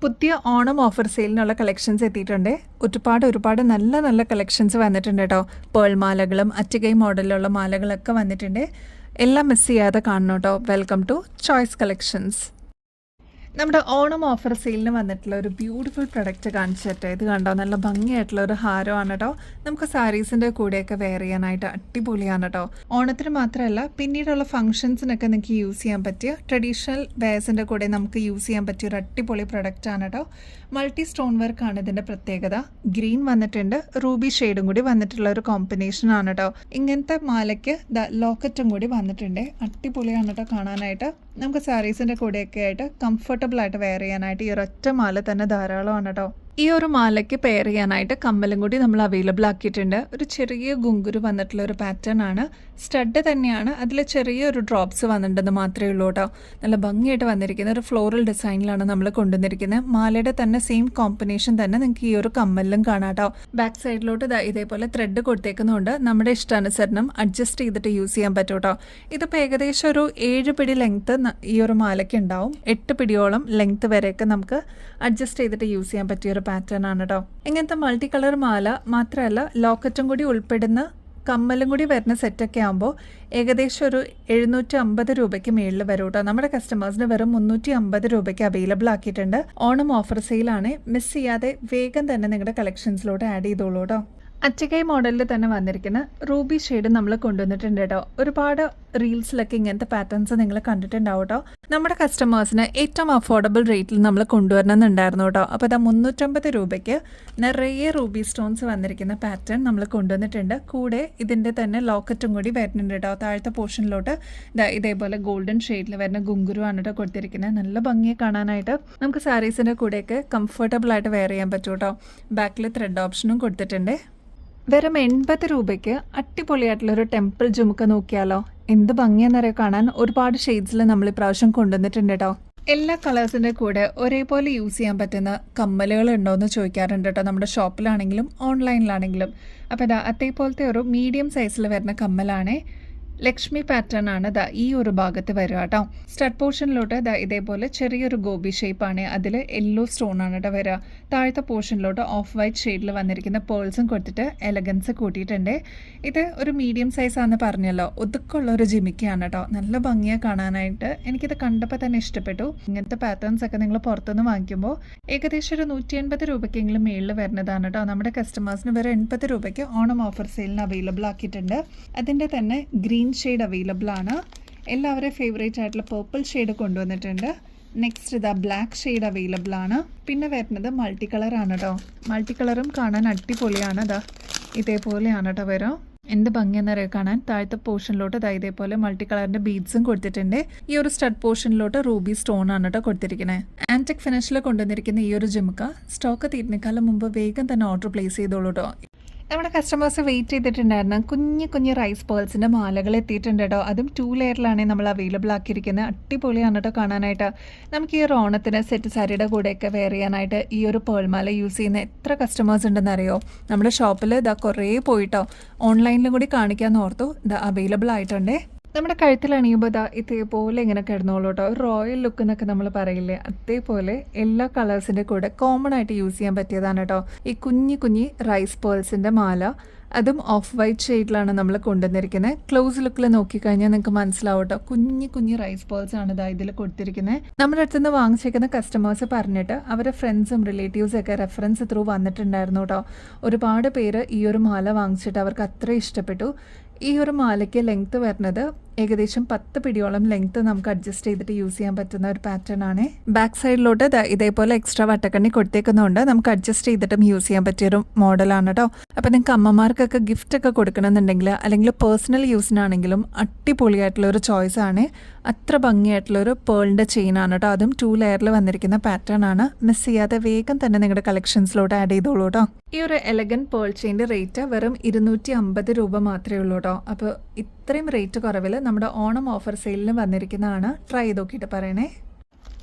പുതിയ Onam offer സെയിലിനുള്ള collections എത്തിയിട്ടുണ്ട്. ഒരുപാട് നല്ല നല്ല കളക്ഷൻസ് വന്നിട്ടുണ്ട് കേട്ടോ. പേൾ മാലകളും അറ്റികൈ മോഡലിലുള്ള മാലകളൊക്കെ വന്നിട്ടുണ്ട്. എല്ലാം മിസ് ചെയ്യാതെ കാണണം കേട്ടോ. Welcome to Choice Collections. നമ്മുടെ ഓണം ഓഫർ സെയിലിന് വന്നിട്ടുള്ള ഒരു ബ്യൂട്ടിഫുൾ പ്രൊഡക്റ്റ് കാണിച്ചിട്ട് ഇത് കണ്ടോ, നല്ല ഭംഗിയായിട്ടുള്ള ഒരു ഹാരമാണ് കേട്ടോ. നമുക്ക് സാരീസിൻ്റെ കൂടെയൊക്കെ വെയർ ചെയ്യാനായിട്ട് അടിപൊളിയാണ് കേട്ടോ. ഓണത്തിന് മാത്രമല്ല പിന്നീടുള്ള ഫംഗ്ഷൻസിനൊക്കെ നിങ്ങൾക്ക് യൂസ് ചെയ്യാൻ പറ്റിയ ട്രഡീഷണൽ വെയർസിൻ്റെ കൂടെ നമുക്ക് യൂസ് ചെയ്യാൻ പറ്റിയ ഒരു അടിപൊളി പ്രൊഡക്റ്റാണ് കേട്ടോ. മൾട്ടി സ്റ്റോൺ വർക്കാണ് ഇതിൻ്റെ പ്രത്യേകത. ഗ്രീൻ വന്നിട്ടുണ്ട്, റൂബി ഷെയ്ഡും കൂടി വന്നിട്ടുള്ള ഒരു കോമ്പിനേഷൻ ആണ് കേട്ടോ. ഇങ്ങനത്തെ മാലയ്ക്ക് ലോക്കറ്റും കൂടി വന്നിട്ടുണ്ട്. അടിപൊളിയാണ് കേട്ടോ കാണാനായിട്ട്. നമുക്ക് സാരീസിൻ്റെ കൂടെയൊക്കെ ആയിട്ട് കംഫർട്ടബിൾ ആയിട്ട് വെയർ ചെയ്യാനായിട്ട് ഈ ഒരൊറ്റ മാല തന്നെ ധാരാളമാണ് കേട്ടോ. ഈ ഒരു മാലയ്ക്ക് പെയർ ചെയ്യാനായിട്ട് കമ്മലും കൂടി നമ്മൾ അവൈലബിൾ ആക്കിയിട്ടുണ്ട്. ഒരു ചെറിയ ഗുങ്കുരു വന്നിട്ടുള്ള ഒരു പാറ്റേൺ ആണ്. സ്റ്റഡ് തന്നെയാണ്, അതിൽ ചെറിയൊരു ഡ്രോപ്സ് വന്നിട്ടുണ്ടെന്ന് മാത്രമേ ഉള്ളൂ കേട്ടോ. നല്ല ഭംഗിയായിട്ട് വന്നിരിക്കുന്ന ഒരു ഫ്ലോറൽ ഡിസൈനിലാണ് നമ്മൾ കൊണ്ടുവന്നിരിക്കുന്നത്. മാലയുടെ തന്നെ സെയിം കോമ്പിനേഷൻ തന്നെ നിങ്ങൾക്ക് ഈ ഒരു കമ്മലിലും കാണാം കേട്ടോ. ബാക്ക് സൈഡിലോട്ട് ഇതേപോലെ ത്രെഡ് കൊടുത്തേക്കുന്നതുകൊണ്ട് നമ്മുടെ ഇഷ്ടാനുസരണം അഡ്ജസ്റ്റ് ചെയ്തിട്ട് യൂസ് ചെയ്യാൻ പറ്റും കേട്ടോ. ഇതിപ്പോൾ ഏകദേശം ഒരു 7 പിടി ലെങ്ത്ത് ഈ ഒരു മാലയ്ക്ക് ഉണ്ടാവും. 8 പിടിയോളം ലെങ്ത്ത് വരെയൊക്കെ നമുക്ക് അഡ്ജസ്റ്റ് ചെയ്തിട്ട് യൂസ് ചെയ്യാൻ പറ്റിയ ഒരു പാറ്റേൺ ആണ് കേട്ടോ. ഇങ്ങനത്തെ മൾട്ടി കളർ മാല മാത്രമല്ല, ലോക്കറ്റും കൂടി ഉൾപ്പെടുന്ന കമ്മലും കൂടി വരുന്ന സെറ്റൊക്കെ ആകുമ്പോൾ ഏകദേശം ഒരു 750 രൂപയ്ക്ക് മേളിൽ വരും കേട്ടോ. നമ്മുടെ കസ്റ്റമേഴ്സിന് വെറും 350 രൂപയ്ക്ക് അവൈലബിൾ ആക്കിയിട്ടുണ്ട്. ഓണം ഓഫർ സെയിലാണ്. മിസ് ചെയ്യാതെ വേഗം തന്നെ നിങ്ങളുടെ കളക്ഷൻസിലോട്ട് ആഡ് ചെയ്തോളൂ കേട്ടോ. അറ്റികൈ മോഡലിൽ തന്നെ വന്നിരിക്കുന്ന റൂബി ഷെയ്ഡ് നമ്മൾ കൊണ്ടുവന്നിട്ടുണ്ട് കേട്ടോ. ഒരുപാട് റീൽസിലൊക്കെ ഇങ്ങനത്തെ പാറ്റേൺസ് നിങ്ങൾ കണ്ടിട്ടുണ്ടാവും കേട്ടോ. നമ്മുടെ കസ്റ്റമേഴ്സിന് ഏറ്റവും അഫോർഡബിൾ റേറ്റിൽ നമ്മൾ കൊണ്ടുവരണമെന്നുണ്ടായിരുന്നു കേട്ടോ. അപ്പോൾ ഇതാ 350 രൂപയ്ക്ക് നിറയെ റൂബി സ്റ്റോൺസ് വന്നിരിക്കുന്ന പാറ്റേൺ നമ്മൾ കൊണ്ടുവന്നിട്ടുണ്ട്. കൂടെ ഇതിൻ്റെ തന്നെ ലോക്കറ്റും കൂടി വരുന്നുണ്ട് കേട്ടോ. താഴത്തെ പോർഷനിലോട്ട് ഇതേപോലെ ഗോൾഡൻ ഷെയ്ഡിൽ വരുന്ന ഗുങ്കുരു ആണ് കേട്ടോ കൊടുത്തിരിക്കുന്നത്. നല്ല ഭംഗിയെ കാണാനായിട്ട് നമുക്ക് സാരീസിൻ്റെ കൂടെയൊക്കെ കംഫർട്ടബിൾ ആയിട്ട് വെയർ ചെയ്യാൻ പറ്റും കേട്ടോ. ബാക്കിൽ ത്രെഡ് ഓപ്ഷനും കൊടുത്തിട്ടുണ്ട്. വെറും 80 രൂപയ്ക്ക് അടിപൊളിയായിട്ടുള്ളൊരു ടെമ്പിൾ ജുമുക്ക നോക്കിയാലോ, എന്ത് ഭംഗിയെന്നറിയോ കാണാൻ. ഒരുപാട് ഷെയ്ഡ്സിൽ നമ്മൾ ഇപ്രാവശ്യം കൊണ്ടുവന്നിട്ടുണ്ട് കേട്ടോ. എല്ലാ കളേഴ്സിൻ്റെ കൂടെ ഒരേപോലെ യൂസ് ചെയ്യാൻ പറ്റുന്ന കമ്മലുകൾ ഉണ്ടോ എന്ന് ചോദിക്കാറുണ്ട് കേട്ടോ, നമ്മുടെ ഷോപ്പിലാണെങ്കിലും ഓൺലൈനിലാണെങ്കിലും. അപ്പോൾ അതേപോലത്തെ ഒരു മീഡിയം സൈസിൽ വരുന്ന കമ്മലാണേ. ലക്ഷ്മി പാറ്റേൺ ആണ് ഈ ഒരു ഭാഗത്ത് വരിക കേട്ടോ. സ്റ്റഡ് പോർഷനിലോട്ട് ഇതേപോലെ ചെറിയൊരു ഗോബി ഷേപ്പാണ്. അതിൽ യെല്ലോ സ്റ്റോൺ ആണ് കേട്ടോ വരിക. താഴത്തെ പോർഷനിലോട്ട് ഓഫ് വൈറ്റ് ഷെയ്ഡിൽ വന്നിരിക്കുന്ന പേൾസും കൊടുത്തിട്ട് എലഗൻസ് കൂട്ടിയിട്ടുണ്ട്. ഇത് ഒരു മീഡിയം സൈസാണെന്ന് പറഞ്ഞല്ലോ. ഒതുക്കുള്ള ഒരു ജിമിക്കാണ് കേട്ടോ. നല്ല ഭംഗിയാണ് കാണാനായിട്ട്. എനിക്കിത് കണ്ടപ്പോൾ തന്നെ ഇഷ്ടപ്പെട്ടു. ഇങ്ങനത്തെ പാറ്റേൺസ് ഒക്കെ നിങ്ങൾ പുറത്തുനിന്ന് വാങ്ങിക്കുമ്പോൾ ഏകദേശം ഒരു 180 രൂപയ്ക്കെങ്കിലും മേളിൽ വരുന്നതാണ് കേട്ടോ. നമ്മുടെ കസ്റ്റമേഴ്സിന് വെറും 80 രൂപയ്ക്ക് ഓണം ഓഫർ സെയിലിന് അവൈലബിൾ ആക്കിയിട്ടുണ്ട്. അതിൻ്റെ തന്നെ ഗ്രീൻ ഷെയ്ഡ് അവൈലബിൾ ആണ്. എല്ലാവരും ഫേവറേറ്റ് ആയിട്ടുള്ള പേർപ്പിൾ ഷെയ്ഡ് കൊണ്ടുവന്നിട്ടുണ്ട്. നെക്സ്റ്റ് ബ്ലാക്ക് ഷെയ്ഡ് അവൈലബിൾ ആണ്. പിന്നെ വരുന്നത് മൾട്ടി കളറാണ് കേട്ടോ. മൾട്ടി കളറും കാണാൻ അടിപൊളിയാണ്. ഇതേപോലെയാണ് കേട്ടോ വരും. എന്ത് ഭംഗിയെന്നറിയോ കാണാൻ. താഴത്തെ പോർഷനിലോട്ട് ഇതേപോലെ മൾട്ടി കളറിൻ്റെ ബീഡ്സും കൊടുത്തിട്ടുണ്ട്. ഈ ഒരു സ്റ്റഡ് പോർഷനിലോട്ട് റൂബി സ്റ്റോൺ ആണ് കേട്ടോ കൊടുത്തിരിക്കുന്നത്. ആൻറ്റിക് ഫിനിഷിൽ കൊണ്ടുവന്നിരിക്കുന്ന ഈ ഒരു ജുമുക്ക സ്റ്റോക്ക് തീരുന്നേക്കാളും മുമ്പ് വേഗം തന്നെ ഓർഡർ പ്ലേസ് ചെയ്തോളൂ കേട്ടോ. നമ്മുടെ കസ്റ്റമേഴ്സ് വെയിറ്റ് ചെയ്തിട്ടുണ്ടായിരുന്നു. കുഞ്ഞു റൈസ് പേൾസിൻ്റെ മാലകൾ എത്തിയിട്ടുണ്ട് കേട്ടോ. അതും 2 ലെയറിലാണ് നമ്മൾ അവൈലബിൾ ആക്കിയിരിക്കുന്നത്. അടിപൊളിയാണ് കേട്ടോ കാണാനായിട്ട്. നമുക്ക് ഈ ഒരു ഓണത്തിന് സെറ്റ് സാരിയുടെ കൂടെയൊക്കെ വെയർ ചെയ്യാനായിട്ട് ഈ ഒരു പേൾ മാല യൂസ് ചെയ്യുന്ന എത്ര കസ്റ്റമേഴ്സ് ഉണ്ടെന്ന് അറിയോ. നമ്മുടെ ഷോപ്പിൽ കുറേ പോയിട്ടോ. ഓൺലൈനിലും കൂടി കാണിക്കാമെന്ന് ഓർത്തു. അവൈലബിൾ ആയിട്ടുണ്ട്. നമ്മുടെ കഴുത്തിൽ അണിയുമ്പോൾ ഇതേപോലെ ഇങ്ങനെ കിടന്നോളൂ കേട്ടോ. റോയൽ ലുക്ക് എന്നൊക്കെ നമ്മൾ പറയില്ലേ, അതേപോലെ എല്ലാ കളേഴ്സിൻ്റെ കൂടെ കോമൺ ആയിട്ട് യൂസ് ചെയ്യാൻ പറ്റിയതാണ് കേട്ടോ. ഈ കുഞ്ഞി റൈസ് പേൾസിൻ്റെ മാല, അതും ഓഫ് വൈറ്റ് ഷെയ്ഡിലാണ് നമ്മൾ കൊണ്ടുവന്നിരിക്കുന്നത്. ക്ലോസ് ലുക്കിൽ നോക്കിക്കഴിഞ്ഞാൽ നിങ്ങൾക്ക് മനസ്സിലാവും കേട്ടോ. കുഞ്ഞി റൈസ് പേൾസ് ആണ് ഇതിൽ കൊടുത്തിരിക്കുന്നത്. നമ്മുടെ അടുത്തുനിന്ന് വാങ്ങിച്ചേക്കുന്ന കസ്റ്റമേഴ്സ് പറഞ്ഞിട്ട് അവരുടെ ഫ്രണ്ട്സും റിലേറ്റീവ്സും ഒക്കെ റെഫറൻസ് ത്രൂ വന്നിട്ടുണ്ടായിരുന്നു കേട്ടോ. ഒരുപാട് പേര് ഈ ഒരു മാല വാങ്ങിച്ചിട്ട് അവർക്ക് അത്ര ഇഷ്ടപ്പെട്ടു. ഈ ഒരു മാലയ്ക്ക് ലെങ്ത്ത് വരുന്നത് ഏകദേശം 10 പിടിയോളം ലെങ്ത്ത് നമുക്ക് അഡ്ജസ്റ്റ് ചെയ്തിട്ട് യൂസ് ചെയ്യാൻ പറ്റുന്ന ഒരു പാറ്റേൺ ആണ്. ബാക്ക് സൈഡിലോട്ട് ഇതേപോലെ എക്സ്ട്രാ വട്ടക്കണ്ണി കൊടുത്തേക്കുന്നതുകൊണ്ട് നമുക്ക് അഡ്ജസ്റ്റ് ചെയ്തിട്ടും യൂസ് ചെയ്യാൻ പറ്റിയൊരു മോഡലാണ് കേട്ടോ. അപ്പോൾ നിങ്ങൾക്ക് അമ്മമാർക്കൊക്കെ ഗിഫ്റ്റൊക്കെ കൊടുക്കണമെന്നുണ്ടെങ്കിൽ അല്ലെങ്കിൽ പേഴ്സണൽ യൂസിനാണെങ്കിലും അടിപൊളിയായിട്ടുള്ള ഒരു ചോയ്സ് ആണ്. അത്ര ഭംഗിയായിട്ടുള്ളൊരു പേളിൻ്റെ ചെയിനാണ് കേട്ടോ. അതും 2 ലെയറിൽ വന്നിരിക്കുന്ന പാറ്റേൺ ആണ്. മിസ് ചെയ്യാതെ വേഗം തന്നെ നിങ്ങളുടെ കളക്ഷൻസിലോട്ട് ആഡ് ചെയ്തോളൂ കേട്ടോ. ഈ ഒരു എലഗൻ പേൾ ചെയിൻ്റെ റേറ്റ് വെറും 250 രൂപ മാത്രമേ ഉള്ളൂ കേട്ടോ. അപ്പോൾ ഇത്രയും റേറ്റ് കുറവിൽ നമ്മുടെ ഓണം ഓഫർ സെയിലിന് വന്നിരിക്കുന്നതാണ്. ട്രൈ ചെയ്ത് നോക്കിയിട്ട് പറയണേ.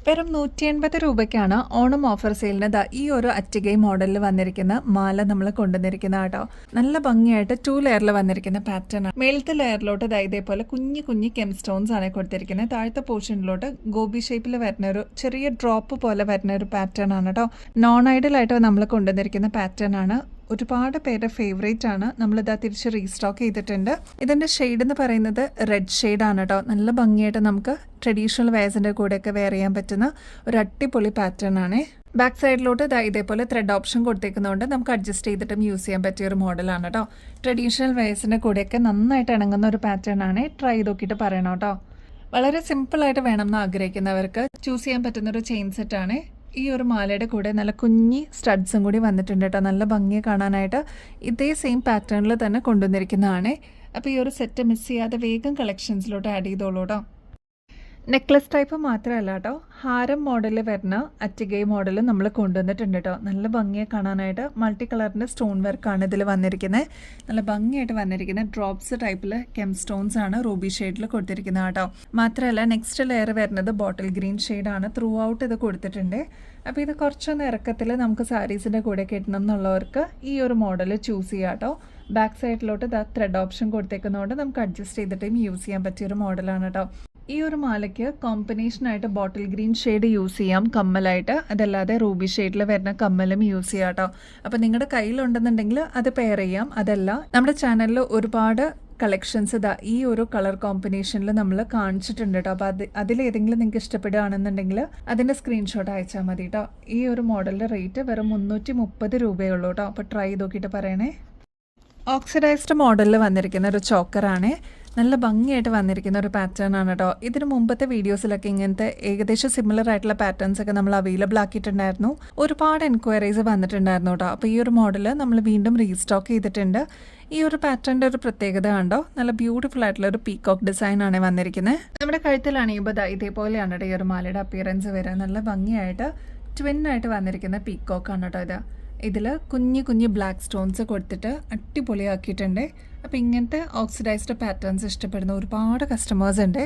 വെറും 180 രൂപയ്ക്കാണ് ഓണം ഓഫർ സെയിലിന് ഈ ഒരു അറ്റികൈ മോഡലിൽ വന്നിരിക്കുന്ന മാല നമ്മൾ കൊണ്ടുവന്നിരിക്കുന്ന കേട്ടോ. നല്ല ഭംഗിയായിട്ട് 2 ലെയറിൽ വന്നിരിക്കുന്ന പാറ്റേൺ ആണ്. മേലത്തെ ലെയറിലോട്ട് ഇതേപോലെ കുഞ്ഞു കുഞ്ഞു കെം സ്റ്റോൺസ് ആണ് കൊടുത്തിരിക്കുന്നത്. താഴത്തെ പോർഷനിലോട്ട് ഗോബി ഷേപ്പിൽ വരുന്ന ഒരു ചെറിയ ഡ്രോപ്പ് പോലെ വരുന്ന ഒരു പാറ്റേൺ ആണ് കേട്ടോ. നോൺ ഐഡൽ ആയിട്ട് നമ്മൾ കൊണ്ടുവന്നിരിക്കുന്ന പാറ്റേൺ ആണ്. ഒരുപാട് പേരുടെ ഫേവറേറ്റ് ആണ്. നമ്മളിതാ തിരിച്ച് റീസ്റ്റോക്ക് ചെയ്തിട്ടുണ്ട്. ഇതിൻ്റെ ഷെയ്ഡ് എന്ന് പറയുന്നത് റെഡ് ഷെയ്ഡാണ് കേട്ടോ. നല്ല ഭംഗിയായിട്ട് നമുക്ക് ട്രഡീഷണൽ വെയർസിൻ്റെ കൂടെയൊക്കെ വെയർ ചെയ്യാൻ പറ്റുന്ന ഒരു അടിപൊളി പാറ്റേൺ ആണ്. ബാക്ക് സൈഡിലോട്ട് ഇതേപോലെ ത്രെഡ് ഓപ്ഷൻ കൊടുത്തേക്കുന്നതുകൊണ്ട് നമുക്ക് അഡ്ജസ്റ്റ് ചെയ്തിട്ടും യൂസ് ചെയ്യാൻ പറ്റിയ ഒരു മോഡലാണ് കേട്ടോ. ട്രഡീഷണൽ വെയർസിൻ്റെ കൂടെയൊക്കെ നന്നായിട്ട് ഇണങ്ങുന്ന ഒരു പാറ്റേൺ ആണ്. ട്രൈ ചെയ്ത് നോക്കിയിട്ട് പറയണം കേട്ടോ. വളരെ സിമ്പിളായിട്ട് വേണമെന്ന് ആഗ്രഹിക്കുന്നവർക്ക് ചൂസ് ചെയ്യാൻ പറ്റുന്ന ഒരു ചെയിൻ സെറ്റാണ്. ഈ ഒരു മാലയുടെ കൂടെ നല്ല കുഞ്ഞി സ്റ്റഡ്സും കൂടി വന്നിട്ടുണ്ട് കേട്ടോ. നല്ല ഭംഗിയെ കാണാനായിട്ട് ഇതേ സെയിം പാറ്റേണിൽ തന്നെ കൊണ്ടുവന്നിരിക്കുന്നതാണ്. അപ്പോൾ ഈ ഒരു സെറ്റ് മിസ് ചെയ്യാതെ വേഗം കളക്ഷൻസിലോട്ട് ആഡ് ചെയ്തോളൂ കേട്ടോ. നെക്ലസ് ടൈപ്പ് മാത്രമല്ല കേട്ടോ, ഹാരം മോഡലിൽ വരുന്ന അറ്റികൈ മോഡൽ നമ്മൾ കൊണ്ടുവന്നിട്ടുണ്ട് കേട്ടോ. നല്ല ഭംഗിയെ കാണാനായിട്ട് മൾട്ടി കളറിൻ്റെ സ്റ്റോൺ വർക്കാണ് ഇതിൽ വന്നിരിക്കുന്നത്. നല്ല ഭംഗിയായിട്ട് വന്നിരിക്കുന്ന ഡ്രോപ്സ് ടൈപ്പിൽ കെം സ്റ്റോൺസ് ആണ് റൂബി ഷെയ്ഡിൽ കൊടുത്തിരിക്കുന്നത് കേട്ടോ. മാത്രമല്ല നെക്സ്റ്റ് ലെയർ വരുന്നത് ബോട്ടിൽ ഗ്രീൻ ഷെയ്ഡാണ്. ത്രൂ ഔട്ട് ഇത് കൊടുത്തിട്ടുണ്ട്. അപ്പോൾ ഇത് കുറച്ചൊന്ന് ഇറക്കത്തിൽ നമുക്ക് സാരീസിൻ്റെ കൂടെ കിട്ടണം എന്നുള്ളവർക്ക് ഈ ഒരു മോഡൽ ചൂസ് ചെയ്യാം കേട്ടോ. ബാക്ക് സൈഡിലോട്ട് ത്രെഡ് ഓപ്ഷൻ കൊടുത്തേക്കുന്നതുകൊണ്ട് നമുക്ക് അഡ്ജസ്റ്റ് ചെയ്തിട്ടും യൂസ് ചെയ്യാൻ പറ്റിയൊരു മോഡലാണ് കേട്ടോ. ഈ ഒരു മാലയ്ക്ക് കോമ്പിനേഷനായിട്ട് ബോട്ടിൽ ഗ്രീൻ ഷെയ്ഡ് യൂസ് ചെയ്യാം കമ്മലായിട്ട്. അതല്ലാതെ റൂബി ഷെയ്ഡിൽ വരുന്ന കമ്മലും യൂസ് ചെയ്യാം കേട്ടോ. അപ്പോൾ നിങ്ങളുടെ കയ്യിലുണ്ടെന്നുണ്ടെങ്കിൽ അത് പെയർ ചെയ്യാം. അതല്ല, നമ്മുടെ ചാനലിൽ ഒരുപാട് കളക്ഷൻസ് ഈ ഒരു കളർ കോമ്പിനേഷനിൽ നമ്മൾ കാണിച്ചിട്ടുണ്ട് കേട്ടോ. അപ്പോൾ അതിലേതെങ്കിലും നിങ്ങൾക്ക് ഇഷ്ടപ്പെടുകയാണെന്നുണ്ടെങ്കിൽ അതിൻ്റെ സ്ക്രീൻഷോട്ട് അയച്ചാൽ മതി കേട്ടോ. ഈ ഒരു മോഡലിൻ്റെ റേറ്റ് വെറും 330 രൂപയുള്ളൂ കേട്ടോ. അപ്പോൾ ട്രൈ ചെയ്ത് നോക്കിയിട്ട് പറയണേ. ഓക്സിഡൈസ്ഡ് മോഡലിൽ വന്നിരിക്കുന്ന ഒരു ചോക്കറാണ്. നല്ല ഭംഗിയായിട്ട് വന്നിരിക്കുന്ന ഒരു പാറ്റേൺ ആണ് കേട്ടോ. ഇതിന് മുമ്പത്തെ വീഡിയോസിലൊക്കെ ഇങ്ങനത്തെ ഏകദേശം സിമിലർ ആയിട്ടുള്ള പാറ്റേൺസ് ഒക്കെ നമ്മൾ അവൈലബിൾ ആക്കിയിട്ടുണ്ടായിരുന്നു. ഒരുപാട് എൻക്വയറീസ് വന്നിട്ടുണ്ടായിരുന്നു കേട്ടോ. അപ്പോൾ ഈ ഒരു മോഡൽ നമ്മൾ വീണ്ടും റീസ്റ്റോക്ക് ചെയ്തിട്ടുണ്ട്. ഈ ഒരു പാറ്റേണിൻ്റെ ഒരു പ്രത്യേകത കണ്ടോ, നല്ല ബ്യൂട്ടിഫുൾ ആയിട്ടുള്ള ഒരു പീകോക്ക് ഡിസൈൻ ആണ് വന്നിരിക്കുന്നത്. നമ്മുടെ കഴുത്തിലാണെങ്കിൽ ഇതേപോലെയാണ് കേട്ടോ ഈ ഒരു മാലയുടെ അപ്പിയറൻസ് വരിക. നല്ല ഭംഗിയായിട്ട് ട്വിന്നായിട്ട് വന്നിരിക്കുന്ന പീകോക്കാണ് കേട്ടോ ഇത്. ഇതിൽ കുഞ്ഞു കുഞ്ഞു ബ്ലാക്ക് സ്റ്റോൺസ് കൊടുത്തിട്ട് അടിപൊളിയാക്കിയിട്ടുണ്ട്. അപ്പോൾ ഇങ്ങനത്തെ ഓക്സിഡൈസ്ഡ് പാറ്റേൺസ് ഇഷ്ടപ്പെടുന്ന ഒരുപാട് കസ്റ്റമേഴ്സ് ഉണ്ട്.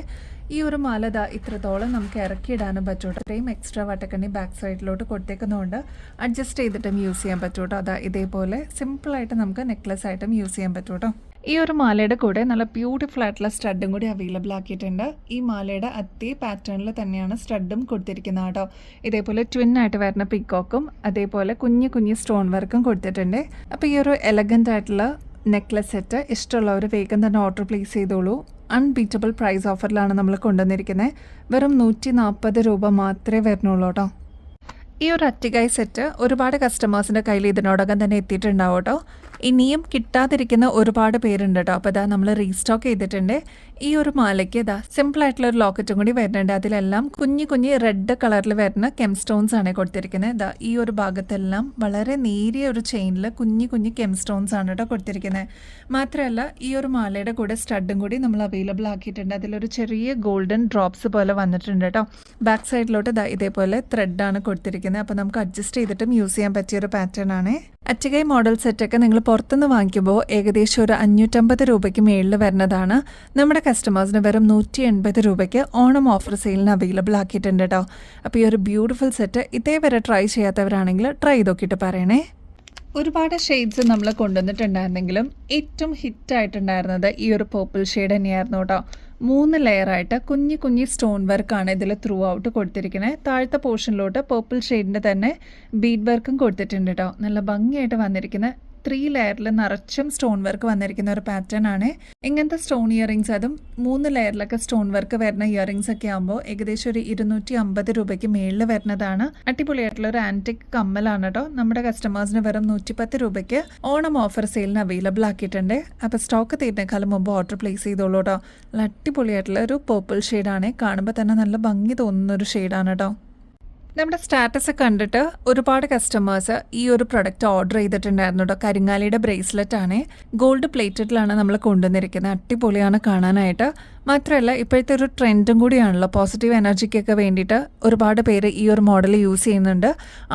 ഈ ഒരു മാല ഇത്രത്തോളം നമുക്ക് ഇറക്കിയിടാനും പറ്റും. ഇത്രയും എക്സ്ട്രാ വട്ടക്കണ്ണി ബാക്ക് സൈഡിലോട്ട് കൊടുത്തേക്കുന്നതുകൊണ്ട് അഡ്ജസ്റ്റ് ചെയ്തിട്ടും യൂസ് ചെയ്യാൻ പറ്റും കേട്ടോ. ഇതേപോലെ സിമ്പിളായിട്ട് നമുക്ക് നെക്ലസ് ആയിട്ടും യൂസ് ചെയ്യാൻ പറ്റും കേട്ടോ. ഈ ഒരു മാലയുടെ കൂടെ നല്ല ബ്യൂട്ടിഫുൾ ആയിട്ടുള്ള സ്റ്റഡും കൂടി അവൈലബിൾ ആക്കിയിട്ടുണ്ട്. ഈ മാലയുടെ അതേ പാറ്റേണിൽ തന്നെയാണ് സ്റ്റഡും കൊടുത്തിരിക്കുന്നത് കേട്ടോ. ഇതേപോലെ ട്വിന്നായിട്ട് വരുന്ന പിക്കോക്കും അതേപോലെ കുഞ്ഞു കുഞ്ഞു സ്റ്റോൺ വർക്കും കൊടുത്തിട്ടുണ്ട്. അപ്പോൾ ഈ ഒരു എലഗൻ്റ് ആയിട്ടുള്ള നെക്ലസ് സെറ്റ് ഇഷ്ടമുള്ളവർ വേഗം തന്നെ ഓർഡർ പ്ലേസ് ചെയ്തോളൂ. അൺബീറ്റബിൾ പ്രൈസ് ഓഫറിലാണ് നമ്മൾ കൊണ്ടുവന്നിരിക്കുന്നത്. വെറും 140 രൂപ മാത്രമേ വരുന്നുള്ളൂ കേട്ടോ. ഈ ഒരു അറ്റികൈ സെറ്റ് ഒരുപാട് കസ്റ്റമേഴ്സിൻ്റെ കയ്യിൽ ഇതിനോടകം തന്നെ എത്തിയിട്ടുണ്ടാവും കേട്ടോ. ഇനിയും കിട്ടാതിരിക്കുന്ന ഒരുപാട് പേരുണ്ട് കേട്ടോ. അപ്പോൾ നമ്മൾ റീസ്റ്റോക്ക് ചെയ്തിട്ടുണ്ട്. ഈ ഒരു മാലയ്ക്ക് സിമ്പിളായിട്ടുള്ള ഒരു ലോക്കറ്റും കൂടി വരുന്നുണ്ട്. അതിലെല്ലാം കുഞ്ഞു കുഞ്ഞ് റെഡ് കളറിൽ വരുന്ന കെം സ്റ്റോൺസ് ആണ് കൊടുത്തിരിക്കുന്നത്. ഈ ഒരു ഭാഗത്തെല്ലാം വളരെ നേരിയ ഒരു ചെയിനിൽ കുഞ്ഞു കുഞ്ഞു കെം സ്റ്റോൺസ് ആണ് കേട്ടോ കൊടുത്തിരിക്കുന്നത്. മാത്രമല്ല ഈ ഒരു മാലയുടെ കൂടെ സ്റ്റഡും കൂടി നമ്മൾ അവൈലബിൾ ആക്കിയിട്ടുണ്ട്. അതിലൊരു ചെറിയ ഗോൾഡൻ ഡ്രോപ്സ് പോലെ വന്നിട്ടുണ്ട് കേട്ടോ. ബാക്ക് സൈഡിലോട്ട് ഇതേപോലെ ത്രെഡാണ് കൊടുത്തിരിക്കുന്നത്. അപ്പോൾ നമുക്ക് അഡ്ജസ്റ്റ് ചെയ്തിട്ടും യൂസ് ചെയ്യാൻ പറ്റിയൊരു പാറ്റേൺ ആണ്. അറ്റികൈ മോഡൽ സെറ്റൊക്കെ നിങ്ങൾ പുറത്തുനിന്ന് വാങ്ങിക്കുമ്പോൾ ഏകദേശം ഒരു 550 രൂപയ്ക്ക് മേളിൽ വരുന്നതാണ്. നമ്മുടെ കസ്റ്റമേഴ്സിന് വെറും 180 രൂപയ്ക്ക് ഓണം ഓഫർ സെയിലിന് അവൈലബിൾ ആക്കിയിട്ടുണ്ട് കേട്ടോ. അപ്പോൾ ഈ ഒരു ബ്യൂട്ടിഫുൾ സെറ്റ് ഇതേവരെ ട്രൈ ചെയ്യാത്തവരാണെങ്കിൽ ട്രൈ ചെയ്ത് നോക്കിയിട്ട് പറയണേ. ഒരുപാട് ഷെയ്ഡ്സ് നമ്മൾ കൊണ്ടുവന്നിട്ടുണ്ടായിരുന്നെങ്കിലും ഏറ്റവും ഹിറ്റായിട്ടുണ്ടായിരുന്നത് ഈ ഒരു പേർപ്പിൾ ഷെയ്ഡ് തന്നെയായിരുന്നു കേട്ടോ. 3 ലെയറായിട്ട് കുഞ്ഞു കുഞ്ഞു സ്റ്റോൺ വർക്കാണ് ഇതിൽ ത്രൂ ഔട്ട് കൊടുത്തിരിക്കുന്നത്. താഴത്തെ പോർഷനിലോട്ട് പേർപ്പിൾ ഷെയ്ഡിൻ്റെ തന്നെ ബീഡ് വർക്കും കൊടുത്തിട്ടുണ്ട് കേട്ടോ. നല്ല ഭംഗിയായിട്ട് വന്നിരിക്കുന്ന 3 ലെയറിൽ നിറച്ചും സ്റ്റോൺ വർക്ക് വന്നിരിക്കുന്ന ഒരു പാറ്റേൺ ആണ്. ഇങ്ങനത്തെ സ്റ്റോൺ ഇയറിങ്സ്, അതും 3 ലെയറിലൊക്കെ സ്റ്റോൺ വർക്ക് വരുന്ന ഇയറിങ്സ് ഒക്കെ ആകുമ്പോൾ ഏകദേശം ഒരു 250 രൂപയ്ക്ക് മേളിൽ വരുന്നതാണ്. അടിപൊളിയായിട്ടുള്ള ഒരു ആൻറ്റിക് കമ്മലാണ് കേട്ടോ. നമ്മുടെ കസ്റ്റമേഴ്സിന് വെറും 110 രൂപയ്ക്ക് ഓണം ഓഫർ സെയിലിന് അവൈലബിൾ ആക്കിയിട്ടുണ്ട്. അപ്പോൾ സ്റ്റോക്ക് തീരുന്നേക്കാളും മുമ്പ് ഓർഡർ പ്ലേസ് ചെയ്തോളൂ കേട്ടോ. നല്ല അടിപൊളിയായിട്ടുള്ള ഒരു പേർപ്പിൾ ഷെയ്ഡാണ്. കാണുമ്പോൾ തന്നെ നല്ല ഭംഗി തോന്നുന്ന ഒരു ഷെയ്ഡാണ് കേട്ടോ. നമ്മുടെ സ്റ്റാറ്റസ് കണ്ടിട്ട് ഒരുപാട് കസ്റ്റമേഴ്സ് ഈ ഒരു പ്രൊഡക്റ്റ് ഓർഡർ ചെയ്തിട്ടുണ്ടായിരുന്നു കേട്ടോ. കരിങ്ങാലിയുടെ ബ്രേസ്ലെറ്റ് ആണ്. ഗോൾഡ് പ്ലേറ്റഡിലാണ് നമ്മൾ കൊണ്ടുവന്നിരിക്കുന്നത്. അടിപൊളിയാണ് കാണാനായിട്ട്. മാത്രമല്ല ഇപ്പോഴത്തെ ഒരു ട്രെൻഡും കൂടിയാണല്ലോ. പോസിറ്റീവ് എനർജിക്കൊക്കെ വേണ്ടിയിട്ട് ഒരുപാട് പേര് ഈ ഒരു മോഡൽ യൂസ് ചെയ്യുന്നുണ്ട്.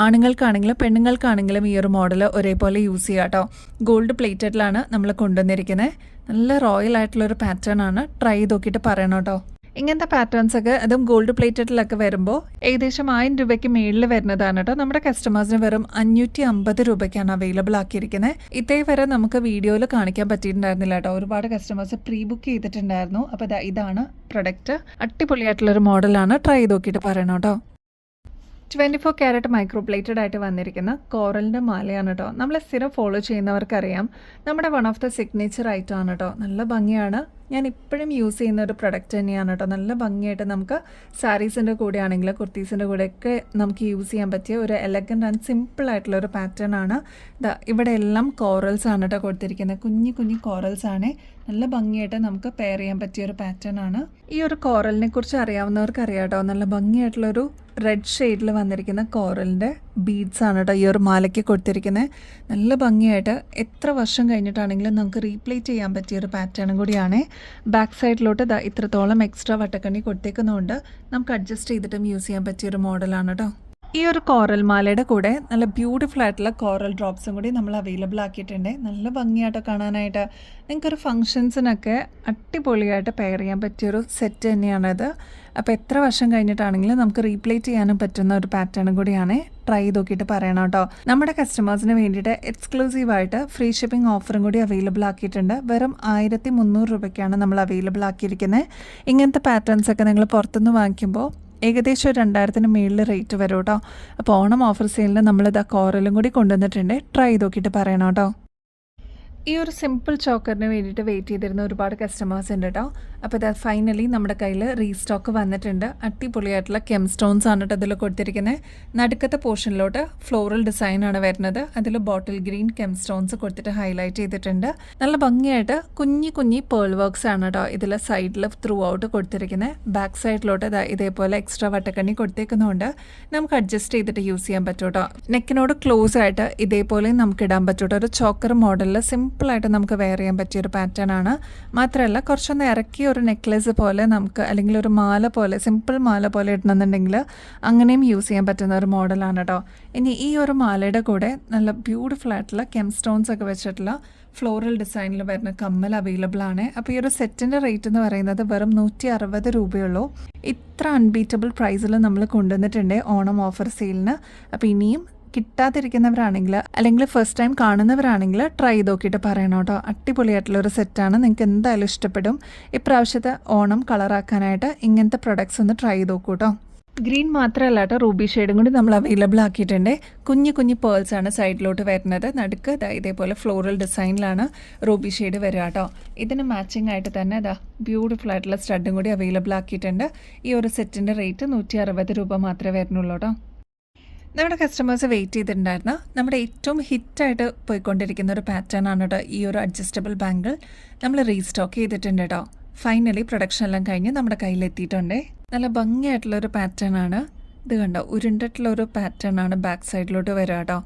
ആണുങ്ങൾക്കാണെങ്കിലും പെണ്ണുങ്ങൾക്കാണെങ്കിലും ഈ ഒരു മോഡൽ ഒരേപോലെ യൂസ് ചെയ്യാം കേട്ടോ. ഗോൾഡ് പ്ലേറ്റഡിലാണ് നമ്മൾ കൊണ്ടുവന്നിരിക്കുന്നത്. നല്ല റോയൽ ആയിട്ടുള്ളൊരു പാറ്റേൺ ആണ്. ട്രൈ ചെയ്ത് നോക്കിയിട്ട് പറയണം കേട്ടോ. ഇങ്ങനത്തെ പാറ്റേൺസൊക്കെ അതും ഗോൾഡ് പ്ലേറ്റഡിലൊക്കെ വരുമ്പോൾ ഏകദേശം 1000 രൂപയ്ക്ക് മേളിൽ വരുന്നതാണ് കേട്ടോ. നമ്മുടെ കസ്റ്റമേഴ്സിന് വെറും 550 രൂപയ്ക്കാണ് അവൈലബിൾ ആക്കിയിരിക്കുന്നത്. ഇതേ വരെ നമുക്ക് വീഡിയോയിൽ കാണിക്കാൻ പറ്റിയിട്ടുണ്ടായിരുന്നില്ല കേട്ടോ. ഒരുപാട് കസ്റ്റമേഴ്സ് പ്രീ ബുക്ക് ചെയ്തിട്ടുണ്ടായിരുന്നു. അപ്പോൾ ഇതാണ് പ്രൊഡക്റ്റ്. അടിപൊളിയായിട്ടുള്ളൊരു മോഡലാണ്. ട്രൈ ചെയ്ത് നോക്കിയിട്ട് പറയണം കേട്ടോ. 24 ക്യാരറ്റ് മൈക്രോ പ്ലേറ്റഡ് ആയിട്ട് വന്നിരിക്കുന്ന കോറലിൻ്റെ മാലയാണ് കേട്ടോ. നമ്മൾ സ്ഥിരം ഫോളോ ചെയ്യുന്നവർക്കറിയാം, നമ്മുടെ വൺ ഓഫ് ദ സിഗ്നേച്ചർ ഐറ്റമാണ് കേട്ടോ. നല്ല ഭംഗിയാണ്. ഞാൻ ഇപ്പോഴും യൂസ് ചെയ്യുന്ന ഒരു പ്രൊഡക്റ്റ് തന്നെയാണ് കേട്ടോ. നല്ല ഭംഗിയായിട്ട് നമുക്ക് സാരീസിൻ്റെ കൂടെ ആണെങ്കിൽ കുർത്തീസിൻ്റെ കൂടെയൊക്കെ നമുക്ക് യൂസ് ചെയ്യാൻ പറ്റിയ ഒരു എലഗൻറ്റ് ആൻഡ് സിമ്പിൾ ആയിട്ടുള്ള ഒരു പാറ്റേൺ ആണ്. ഇവിടെ എല്ലാം കോറൽസ് ആണ് കേട്ടോ കൊടുത്തിരിക്കുന്നത്. കുഞ്ഞു കുഞ്ഞു കോറൽസ് ആണ്. നല്ല ഭംഗിയായിട്ട് നമുക്ക് പെയർ ചെയ്യാൻ പറ്റിയ ഒരു പാറ്റേൺ ആണ്. ഈ ഒരു കോറലിനെ കുറിച്ച് അറിയാവുന്നവർക്ക് അറിയാം കേട്ടോ. നല്ല ഭംഗിയായിട്ടുള്ളൊരു റെഡ് ഷെയ്ഡിൽ വന്നിരിക്കുന്ന കോറലിൻ്റെ ബീഡ്സ് ആണ് കേട്ടോ ഈ ഒരു മാലയ്ക്ക് കൊടുത്തിരിക്കുന്നത്. നല്ല ഭംഗിയായിട്ട് എത്ര വർഷം കഴിഞ്ഞിട്ടാണെങ്കിലും നമുക്ക് റീപ്ലേറ്റ് ചെയ്യാൻ പറ്റിയ ഒരു പാറ്റേണും കൂടിയാണ്. ബാക്ക് സൈഡിലോട്ട് ഇത്രത്തോളം എക്സ്ട്രാ വട്ടക്കണ്ണി കൊടുത്തേക്കുന്നതുകൊണ്ട് നമുക്ക് അഡ്ജസ്റ്റ് ചെയ്തിട്ടും യൂസ് ചെയ്യാൻ പറ്റിയൊരു മോഡലാണ് കേട്ടോ. ഈ ഒരു കോറൽ മാലയുടെ കൂടെ നല്ല ബ്യൂട്ടിഫുൾ ആയിട്ടുള്ള കോറൽ ഡ്രോപ്സും കൂടി നമ്മൾ അവൈലബിൾ ആക്കിയിട്ടുണ്ട്. നല്ല ഭംഗിയായിട്ട് കാണാനായിട്ട് നിങ്ങൾക്കൊരു ഫങ്ഷൻസിനൊക്കെ അടിപൊളിയായിട്ട് പെയർ ചെയ്യാൻ പറ്റിയൊരു സെറ്റ് തന്നെയാണത്. അപ്പോൾ എത്ര വർഷം കഴിഞ്ഞിട്ടാണെങ്കിലും നമുക്ക് റീപ്ലേറ്റ് ചെയ്യാനും പറ്റുന്ന ഒരു പാറ്റേണും കൂടിയാണ്. ട്രൈ ചെയ്ത് നോക്കിയിട്ട് പറയണം കേട്ടോ. നമ്മുടെ കസ്റ്റമേഴ്സിന് വേണ്ടിയിട്ട് എക്സ്ക്ലൂസീവായിട്ട് ഫ്രീ ഷിപ്പിംഗ് ഓഫറും കൂടി അവൈലബിൾ ആക്കിയിട്ടുണ്ട്. വെറും 1300 രൂപയ്ക്കാണ് നമ്മൾ അവൈലബിൾ ആക്കിയിരിക്കുന്നത്. ഇങ്ങനത്തെ പാറ്റേൺസൊക്കെ നിങ്ങൾ പുറത്തുനിന്ന് വാങ്ങിക്കുമ്പോൾ ഏകദേശം 2000-ന് മേളിൽ റേറ്റ് വരും കേട്ടോ. അപ്പോൾ ഓണം ഓഫർ സെയിലിന് നമ്മളിത് കോറലും കൂടി കൊണ്ടുവന്നിട്ടുണ്ട്. ട്രൈ ചെയ്ത് നോക്കിയിട്ട് പറയണം കേട്ടോ. ഈ ഒരു സിമ്പിൾ ചോക്കറിന് വേണ്ടിയിട്ട് വെയിറ്റ് ചെയ്തിരുന്ന ഒരുപാട് കസ്റ്റമേഴ്സ് ഉണ്ട് കേട്ടോ. അപ്പോൾ ഇത് ഫൈനലി നമ്മുടെ കയ്യിൽ റീസ്റ്റോക്ക് വന്നിട്ടുണ്ട്. അടിപൊളിയായിട്ടുള്ള കെം സ്റ്റോൺസ് ആണ് കേട്ടോ ഇതിൽ കൊടുത്തിരിക്കുന്നത്. നടുക്കത്തെ പോർഷനിലോട്ട് ഫ്ലോറൽ ഡിസൈനാണ് വരുന്നത്. അതിൽ ബോട്ടിൽ ഗ്രീൻ കെം സ്റ്റോൺസ് കൊടുത്തിട്ട് ഹൈലൈറ്റ് ചെയ്തിട്ടുണ്ട്. നല്ല ഭംഗിയായിട്ട് കുഞ്ഞി കുഞ്ഞി പേൾ വർക്ക്സ് ആണ് കേട്ടോ ഇതിൽ സൈഡിൽ ത്രൂ ഔട്ട് കൊടുത്തിരിക്കുന്നത്. ബാക്ക് സൈഡിലോട്ട് ഇതേപോലെ എക്സ്ട്രാ വട്ടക്കണ്ണി കൊടുത്തേക്കുന്നതുകൊണ്ട് നമുക്ക് അഡ്ജസ്റ്റ് ചെയ്തിട്ട് യൂസ് ചെയ്യാൻ പറ്റും കേട്ടോ. നെക്കിനോട് ക്ലോസ് ആയിട്ട് ഇതേപോലെ നമുക്ക് ഇടാൻ പറ്റും കേട്ടോ. ഒരു ചോക്കർ മോഡലിൽ സിമ്പിളായിട്ട് നമുക്ക് വെയർ ചെയ്യാൻ പറ്റിയൊരു പാറ്റേൺ ആണ്. മാത്രമല്ല കുറച്ചൊന്ന് ഇറക്കിയ ഒരു നെക്ലേസ് പോലെ നമുക്ക് അല്ലെങ്കിൽ ഒരു മാല പോലെ സിമ്പിൾ മാല പോലെ ഇടണമെന്നുണ്ടെങ്കിൽ അങ്ങനെയും യൂസ് ചെയ്യാൻ പറ്റുന്ന ഒരു മോഡലാണ് കേട്ടോ. ഇനി ഈ ഒരു മാലയുടെ കൂടെ നല്ല ബ്യൂട്ടിഫുൾ ആയിട്ടുള്ള കെം സ്റ്റോൺസ് ഒക്കെ വെച്ചിട്ടുള്ള ഫ്ലോറൽ ഡിസൈനിൽ വരുന്ന കമ്മൽ അവൈലബിൾ ആണ്. അപ്പോൾ ഈ ഒരു സെറ്റിൻ്റെ റേറ്റ് എന്ന് പറയുന്നത് വെറും 160 രൂപയുള്ളൂ. ഇത്ര അൺബീറ്റബിൾ പ്രൈസിൽ നമ്മൾ കൊണ്ടുവന്നിട്ടുണ്ട് ഓണം ഓഫർ സെയിലിന്. അപ്പോൾ ഇനിയും കിട്ടാതിരിക്കുന്നവരാണെങ്കിൽ അല്ലെങ്കിൽ ഫസ്റ്റ് ടൈം കാണുന്നവരാണെങ്കിൽ ട്രൈ ചെയ്ത് നോക്കിയിട്ട് പറയണം കേട്ടോ. അടിപൊളിയായിട്ടുള്ളൊരു സെറ്റാണ്. നിങ്ങൾക്ക് എന്തായാലും ഇഷ്ടപ്പെടും. ഇപ്രാവശ്യത്തെ ഓണം കളറാക്കാനായിട്ട് ഇങ്ങനത്തെ പ്രൊഡക്ട്സ് ഒന്ന് ട്രൈ ചെയ്ത് നോക്കൂ കേട്ടോ. ഗ്രീൻ മാത്രമല്ല കേട്ടോ, റൂബി ഷെയ്ഡും കൂടി നമ്മൾ അവൈലബിൾ ആക്കിയിട്ടുണ്ട്. കുഞ്ഞു കുഞ്ഞു പേൾസ് ആണ് സൈഡിലോട്ട് വരുന്നത്. നടുക്ക് ഇതേപോലെ ഫ്ലോറൽ ഡിസൈനിലാണ് റൂബി ഷെയ്ഡ് വരിക കേട്ടോ. ഇതിന് മാച്ചിങ് ആയിട്ട് തന്നെ ബ്യൂട്ടിഫുൾ ആയിട്ടുള്ള സ്റ്റഡും കൂടി അവൈലബിൾ ആക്കിയിട്ടുണ്ട്. ഈ ഒരു സെറ്റിൻ്റെ റേറ്റ് 160 രൂപ മാത്രമേ വരുന്നുള്ളൂ കേട്ടോ. നമ്മുടെ കസ്റ്റമേഴ്സ് വെയിറ്റ് ചെയ്തിട്ടുണ്ടായിരുന്ന നമ്മുടെ ഏറ്റവും ഹിറ്റായിട്ട് പോയിക്കൊണ്ടിരിക്കുന്ന ഒരു പാറ്റേൺ ആണ് കേട്ടോ ഈ ഒരു അഡ്ജസ്റ്റബിൾ ബാങ്കിൾ. നമ്മൾ റീസ്റ്റോക്ക് ചെയ്തിട്ടുണ്ട് കേട്ടോ. ഫൈനലി പ്രൊഡക്ഷൻ എല്ലാം കഴിഞ്ഞ് നമ്മുടെ കയ്യിലെത്തിയിട്ടുണ്ട്. നല്ല ഭംഗിയായിട്ടുള്ളൊരു പാറ്റേൺ ആണ്. ഇത് കണ്ടോ, ഉരുണ്ടിട്ടുള്ളൊരു പാറ്റേൺ ആണ് ബാക്ക് സൈഡിലോട്ട് വരിക കേട്ടോ.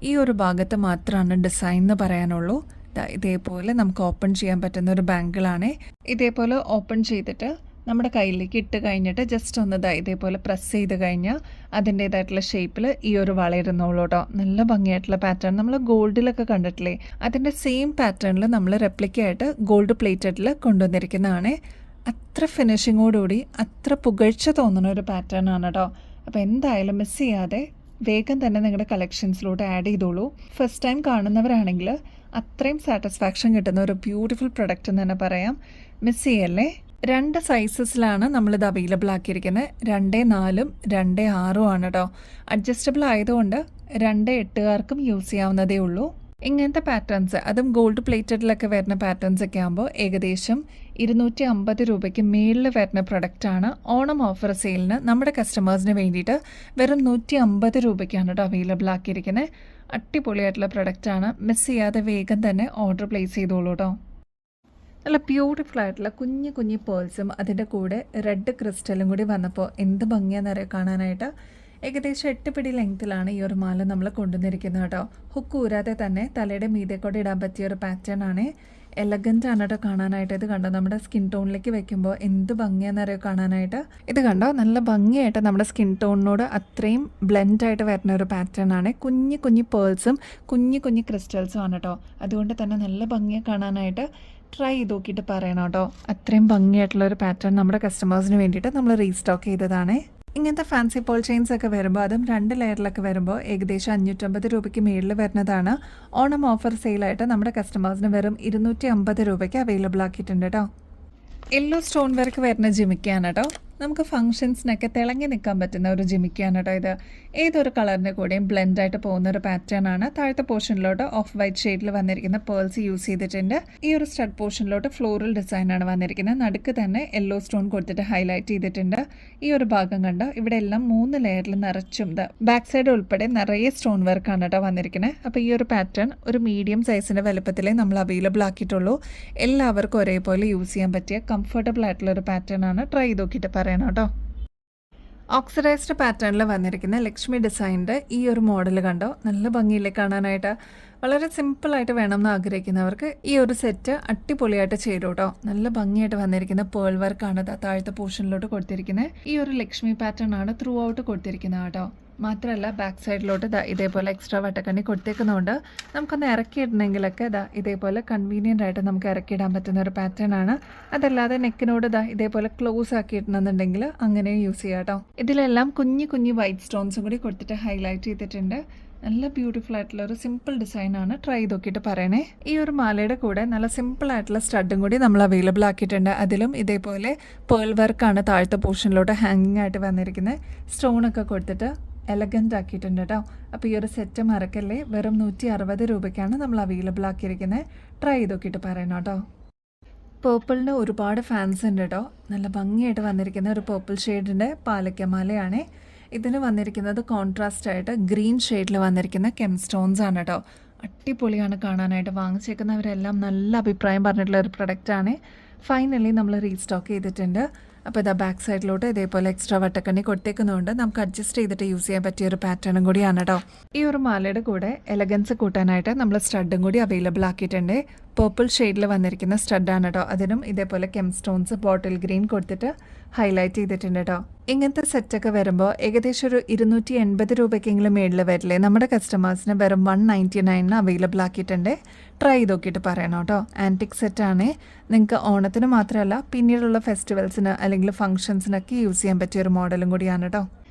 ഈ ഒരു ഭാഗത്ത് മാത്രമാണ് ഡിസൈൻ എന്ന് പറയാനുള്ളൂ. ഇതേപോലെ നമുക്ക് ഓപ്പൺ ചെയ്യാൻ പറ്റുന്ന ഒരു ബാങ്കിളാണ്. ഇതേപോലെ ഓപ്പൺ ചെയ്തിട്ട് നമ്മുടെ കയ്യിലേക്ക് ഇട്ട് കഴിഞ്ഞിട്ട് ജസ്റ്റ് ഒന്ന് ഇതേപോലെ പ്രസ് ചെയ്ത് കഴിഞ്ഞാൽ അതിൻ്റേതായിട്ടുള്ള ഷേപ്പിൽ ഈ ഒരു വളരുന്നുള്ളൂ കേട്ടോ. നല്ല ഭംഗിയായിട്ടുള്ള പാറ്റേൺ നമ്മൾ ഗോൾഡിലൊക്കെ കണ്ടിട്ടില്ലേ, അതിൻ്റെ സെയിം പാറ്റേണിൽ നമ്മൾ റെപ്ലിക്കയായിട്ട് ഗോൾഡ് പ്ലേറ്റഡിൽ കൊണ്ടുവന്നിരിക്കുന്നതാണ്. അത്ര ഫിനിഷിങ്ങോടുകൂടി അത്ര പുകഴ്ച തോന്നുന്ന ഒരു പാറ്റേൺ ആണ് കേട്ടോ. അപ്പോൾ എന്തായാലും മിസ് ചെയ്യാതെ വേഗം തന്നെ നിങ്ങളുടെ കളക്ഷൻസിലോട്ട് ആഡ് ചെയ്തോളൂ. ഫസ്റ്റ് ടൈം കാണുന്നവരാണെങ്കിൽ അത്രയും സാറ്റിസ്ഫാക്ഷൻ കിട്ടുന്ന ഒരു ബ്യൂട്ടിഫുൾ പ്രൊഡക്റ്റ് എന്ന് തന്നെ പറയാം. മിസ് ചെയ്യല്ലേ. 2 സൈസസിലാണ് നമ്മളിത് അവൈലബിൾ ആക്കിയിരിക്കുന്നത്. 2-4 2-6 ആണ് കേട്ടോ. അഡ്ജസ്റ്റബിൾ ആയതുകൊണ്ട് 2-8കാർക്കും യൂസ് ചെയ്യാവുന്നതേ ഉള്ളൂ. ഇങ്ങനത്തെ പാറ്റേൺസ്, അതും ഗോൾഡ് പ്ലേറ്റഡിലൊക്കെ വരുന്ന പാറ്റേൺസ് ഒക്കെ ആകുമ്പോൾ ഏകദേശം 250 രൂപയ്ക്ക് മേളിൽ വരുന്ന പ്രൊഡക്റ്റാണ്. ഓണം ഓഫർ സെയിലിന് നമ്മുടെ കസ്റ്റമേഴ്സിന് വേണ്ടിയിട്ട് വെറും 150 രൂപയ്ക്കാണ് കേട്ടോ അവൈലബിൾ ആക്കിയിരിക്കുന്നത്. അടിപൊളിയായിട്ടുള്ള പ്രൊഡക്റ്റാണ്. മിസ് ചെയ്യാതെ വേഗം തന്നെ ഓർഡർ പ്ലേസ് ചെയ്തോളൂ കേട്ടോ. നല്ല ബ്യൂട്ടിഫുൾ ആയിട്ടുള്ള കുഞ്ഞു കുഞ്ഞു പേൾസും അതിൻ്റെ കൂടെ റെഡ് ക്രിസ്റ്റലും കൂടി വന്നപ്പോൾ എന്ത് ഭംഗിയാണെന്നറിയാം കാണാനായിട്ട്. ഏകദേശം 8 പിടി ലെങ്ത്തിലാണ് ഈ ഒരു മാല നമ്മൾ കൊണ്ടുവന്നിരിക്കുന്നത് കേട്ടോ. ഹുക്ക് ഊരാതെ തന്നെ തലയുടെ മീതെ കൂടെ ഇടാൻ പറ്റിയ ഒരു പാറ്റേൺ ആണ്. എലഗൻ്റ് ആണ് കേട്ടോ കാണാനായിട്ട്. ഇത് കണ്ടോ, നമ്മുടെ സ്കിൻ ടോണിലേക്ക് വെക്കുമ്പോൾ എന്ത് ഭംഗിയാണെന്നറിയോ കാണാനായിട്ട്. ഇത് കണ്ടോ, നല്ല ഭംഗിയായിട്ട് നമ്മുടെ സ്കിൻ ടോണിനോട് അത്രയും ബ്ലെൻഡായിട്ട് വരുന്ന ഒരു പാറ്റേൺ ആണ്. കുഞ്ഞു കുഞ്ഞു പേൾസും കുഞ്ഞു കുഞ്ഞു ക്രിസ്റ്റൽസും ആണ് കേട്ടോ. അതുകൊണ്ട് തന്നെ നല്ല ഭംഗിയാണ് കാണാനായിട്ട്. ട്രൈ ചെയ്ത് നോക്കിയിട്ട് പറയണം കേട്ടോ. അത്രയും ഭംഗിയായിട്ടുള്ള ഒരു പാറ്റേൺ നമ്മുടെ കസ്റ്റമേഴ്സിന് വേണ്ടിയിട്ട് നമ്മൾ റീസ്റ്റോക്ക് ചെയ്തതാണ്. ഇങ്ങനത്തെ ഫാൻസി പോൾ ചെയിൻസ് ഒക്കെ വരുമ്പോൾ, അതും 2 ലെയറിലൊക്കെ വരുമ്പോൾ ഏകദേശം 550 രൂപയ്ക്ക് മേളിൽ വരുന്നതാണ്. ഓണം ഓഫർ സെയിലായിട്ട് നമ്മുടെ കസ്റ്റമേഴ്സിന് വെറും 250 രൂപയ്ക്ക് അവൈലബിൾ ആക്കിയിട്ടുണ്ട് കേട്ടോ. യെല്ലോ സ്റ്റോൺ വർക്ക് വരുന്ന ജിമിക്കാണ് കേട്ടോ. നമുക്ക് ഫംഗ്ഷൻസിനൊക്കെ തിളങ്ങി നിൽക്കാൻ പറ്റുന്ന ഒരു ജിമിക്കാണ് കേട്ടോ ഇത്. ഏതൊരു കളറിൻ്റെ കൂടെയും ബ്ലെൻഡായിട്ട് പോകുന്ന ഒരു പാറ്റേൺ ആണ്. താഴത്തെ പോർഷനിലോട്ട് ഓഫ് വൈറ്റ് ഷെയ്ഡിൽ വന്നിരിക്കുന്ന പേൾസ് യൂസ് ചെയ്തിട്ടുണ്ട്. ഈ ഒരു സ്റ്റഡ് പോർഷനിലോട്ട് ഫ്ലോറൽ ഡിസൈനാണ് വന്നിരിക്കുന്നത്. നടുക്ക് തന്നെ യെല്ലോ സ്റ്റോൺ കൊടുത്തിട്ട് ഹൈലൈറ്റ് ചെയ്തിട്ടുണ്ട്. ഈ ഒരു ഭാഗം കണ്ടോ, ഇവിടെ എല്ലാം 3 ലെയറിൽ നിറച്ചും ബാക്ക് സൈഡ് ഉൾപ്പെടെ നിറയെ സ്റ്റോൺ വർക്കാണ് കേട്ടോ വന്നിരിക്കുന്നത്. അപ്പോൾ ഈ ഒരു പാറ്റേൺ ഒരു മീഡിയം സൈസിൻ്റെ വലുപ്പത്തിലേ നമ്മൾ അവൈലബിൾ ആക്കിയിട്ടുള്ളൂ. എല്ലാവർക്കും ഒരേപോലെ യൂസ് ചെയ്യാൻ പറ്റിയ കംഫർട്ടബിൾ ആയിട്ടുള്ള ഒരു പാറ്റേൺ ആണ്. ട്രൈ ചെയ്ത് നോക്കിയിട്ട് പറയണം കേട്ടോ. ഓക്സിഡൈസ്ഡ് പാറ്റേണിൽ വന്നിരിക്കുന്ന ലക്ഷ്മി ഡിസൈനിൻ്റെ ഈ ഒരു മോഡൽ കണ്ടോ, നല്ല ഭംഗിയില്ലേ കാണാനായിട്ട്. വളരെ സിമ്പിളായിട്ട് വേണമെന്ന് ആഗ്രഹിക്കുന്നവർക്ക് ഈ ഒരു സെറ്റ് അടിപൊളിയായിട്ട് ചേരും കേട്ടോ. നല്ല ഭംഗിയായിട്ട് വന്നിരിക്കുന്ന പേൾ വർക്കാണ് താഴത്തെ പോർഷനിലോട്ട് കൊടുത്തിരിക്കുന്നത്. ഈ ഒരു ലക്ഷ്മി പാറ്റേൺ ആണ് ത്രൂ ഔട്ട് കൊടുത്തിരിക്കുന്നത് കേട്ടോ. മാത്രമല്ല ബാക്ക് സൈഡിലോട്ട് ഇതേപോലെ എക്സ്ട്രാ വട്ടക്കണ്ണി കൊടുത്തേക്കുന്നതുകൊണ്ട് നമുക്കൊന്ന് ഇറക്കിയിടണമെങ്കിലൊക്കെ ഇതേപോലെ കൺവീനിയൻ്റ് ആയിട്ട് നമുക്ക് ഇറക്കിയിടാൻ പറ്റുന്ന ഒരു പാറ്റേൺ ആണ്. അതല്ലാതെ നെക്കിനോട് ഇതേപോലെ ക്ലോസ് ആക്കിയിടണമെന്നുണ്ടെങ്കിൽ അങ്ങനെയും യൂസ് ചെയ്യാം കേട്ടോ. ഇതിലെല്ലാം കുഞ്ഞു കുഞ്ഞു വൈറ്റ് സ്റ്റോൺസും കൂടി കൊടുത്തിട്ട് ഹൈലൈറ്റ് ചെയ്തിട്ടുണ്ട്. നല്ല ബ്യൂട്ടിഫുൾ ആയിട്ടുള്ള ഒരു സിമ്പിൾ ഡിസൈനാണ്. ട്രൈ ചെയ്ത് നോക്കിയിട്ട് പറയണേ. ഈ ഒരു മാലയുടെ കൂടെ നല്ല സിമ്പിൾ ആയിട്ടുള്ള സ്റ്റഡും കൂടി നമ്മൾ അവൈലബിൾ ആക്കിയിട്ടുണ്ട്. അതിലും ഇതേപോലെ പേൾ വർക്കാണ് താഴത്തെ പോർഷനിലോട്ട് ഹാങ്ങിങ് ആയിട്ട് വന്നിരിക്കുന്നത്. സ്റ്റോണൊക്കെ കൊടുത്തിട്ട് എലഗൻ്റ് ആക്കിയിട്ടുണ്ട് കേട്ടോ. അപ്പോൾ ഈ ഒരു സെറ്റ് മറക്കല്ലേ, വെറും 160 രൂപയ്ക്കാണ് നമ്മൾ അവൈലബിൾ ആക്കിയിരിക്കുന്നത്. ട്രൈ ചെയ്ത് നോക്കിയിട്ട് പറയണം കേട്ടോ. പേർപ്പിളിന് ഒരുപാട് ഫാൻസ് ഉണ്ട് കേട്ടോ. നല്ല ഭംഗിയായിട്ട് വന്നിരിക്കുന്ന ഒരു പേർപ്പിൾ ഷെയ്ഡിൻ്റെ പാലക്കമാലയാണ്. ഇതിന് വന്നിരിക്കുന്നത് കോൺട്രാസ്റ്റ് ആയിട്ട് ഗ്രീൻ ഷെയ്ഡിൽ വന്നിരിക്കുന്ന കെം സ്റ്റോൺസ് ആണ് കേട്ടോ. അടിപൊളിയാണ് കാണാനായിട്ട്. വാങ്ങിച്ചേക്കുന്നവരെല്ലാം നല്ല അഭിപ്രായം പറഞ്ഞിട്ടുള്ള ഒരു പ്രൊഡക്റ്റാണ്. ഫൈനലി നമ്മൾ റീസ്റ്റോക്ക് ചെയ്തിട്ടുണ്ട്. അപ്പോൾ ഇതാ ബാക്ക് സൈഡിലോട്ട് ഇതേപോലെ എക്സ്ട്രാ വട്ടക്കണ്ണി കൊടുത്തേക്കുന്നതുകൊണ്ട് നമുക്ക് അഡ്ജസ്റ്റ് ചെയ്തിട്ട് യൂസ് ചെയ്യാൻ പറ്റിയ ഒരു പാറ്റേണും കൂടിയാണ് കേട്ടോ. ഈ ഒരു മാലയുടെ കൂടെ എലഗൻസ് കൂട്ടാനായിട്ട് നമ്മൾ സ്റ്റഡും കൂടി അവൈലബിൾ ആക്കിയിട്ടുണ്ട്. പേർപ്പിൾ ഷെയ്ഡിൽ വന്നിരിക്കുന്ന സ്റ്റഡാണ് കേട്ടോ. അതിനും ഇതേപോലെ കെം സ്റ്റോൺസ് ബോട്ടിൽ ഗ്രീൻ കൊടുത്തിട്ട് ഹൈലൈറ്റ് ചെയ്തിട്ടുണ്ട് കേട്ടോ. ഇങ്ങനത്തെ സെറ്റൊക്കെ വരുമ്പോൾ ഏകദേശം ഒരു 280 രൂപയ്ക്കെങ്കിലും മേളിൽ വരില്ലേ. നമ്മുടെ കസ്റ്റമേഴ്സിന് വെറും 199 അവൈലബിൾ ആക്കിയിട്ടുണ്ട്. ട്രൈ ചെയ്ത് നോക്കിയിട്ട് പറയണം കേട്ടോ. ആൻറ്റിക് സെറ്റാണ്. നിങ്ങൾക്ക് ഓണത്തിന് മാത്രമല്ല പിന്നീടുള്ള ഫെസ്റ്റിവൽസിന് അല്ലെങ്കിൽ ഫംഗ്ഷൻസിനൊക്കെ യൂസ് ചെയ്യാൻ പറ്റിയ ഒരു മോഡലും കൂടിയാണ് കേട്ടോ.